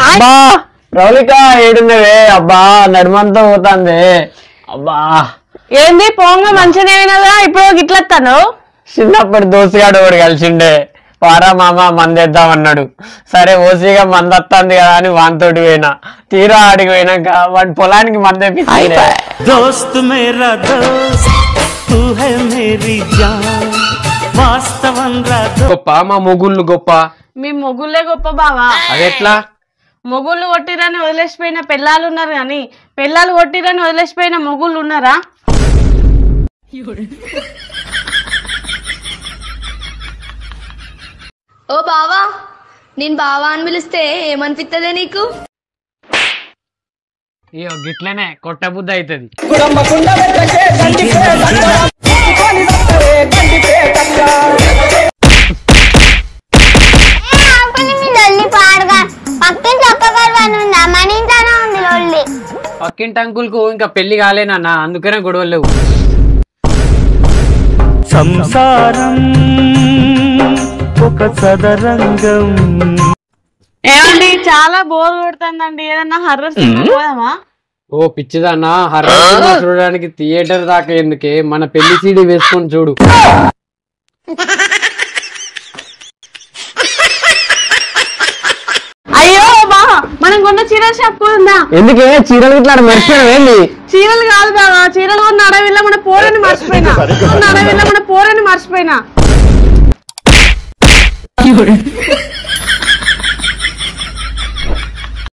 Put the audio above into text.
అబ్బా ప్రౌలిక ఏడున్నవే అబ్బా నడుమంతా పోతాంది అబ్బా ఏంది పోంగ మంచిగా అయినదా ఇప్పుడు గిట్లెత్తాను చిన్నప్పటి దోస్తుగాడు ఒకడు కలిసిండే వారా మామ మందేద్దామన్నాడు సరే ఓసీగా మందొత్తాంది కదా అని వానితోటి పోయినా తీరా ఆడికి పోయినాక వాడి పొలానికి మందేపించిండే దోస్త్ మేరా దోస్త్ తూ హై మేరీ జాన్ వాస్తవం రా గొప్ప మా మొగుళ్ళు గొప్ప మీ మొగుళ్ళే గొప్ప బావా అదెట్లా మొగుళ్ళు కొట్టిరని వదిలేసిపోయిన పెళ్ళాలు ఉన్నారు కానీ పెళ్ళాలు కొట్టిరని వదిలేసిపోయిన మొగుళ్ళు ఉన్నారా ఓ బావా నేను బావా అని పిలిస్తే ఏమనిపిస్తుంది నీకు? అయ్యో గిట్లనే కొట్ట బుద్ధి అవుతుంది పక్కింటి అంకుల్కు ఇంకా పెళ్లి కాలేనన్న అందుకనే గొడవలు లేవు సంసారం ఒక సదరంగం ఏమండి చాలా బోర్ కొడుతుందండి ఏదన్నా హర్రర్ సినిమా పోదామా ఓ పిచ్చిదన్న హర్రర్ సినిమా చూడడానికి థియేటర్ దాకా ఎందుకే మన పెళ్లి సీడీ వేసుకొని చూడు అయ్యో బావా మనం కొన్న చీరల షాప్ పోదా ఎందుకే చీరలు ఇట్లా మర్చిపోయింది చీరలు కాదు బావా చీరలు కొన్న అడవిలో మన పోరని మర్చిపోయినా అడవిలో మన పోరని మర్చిపోయినా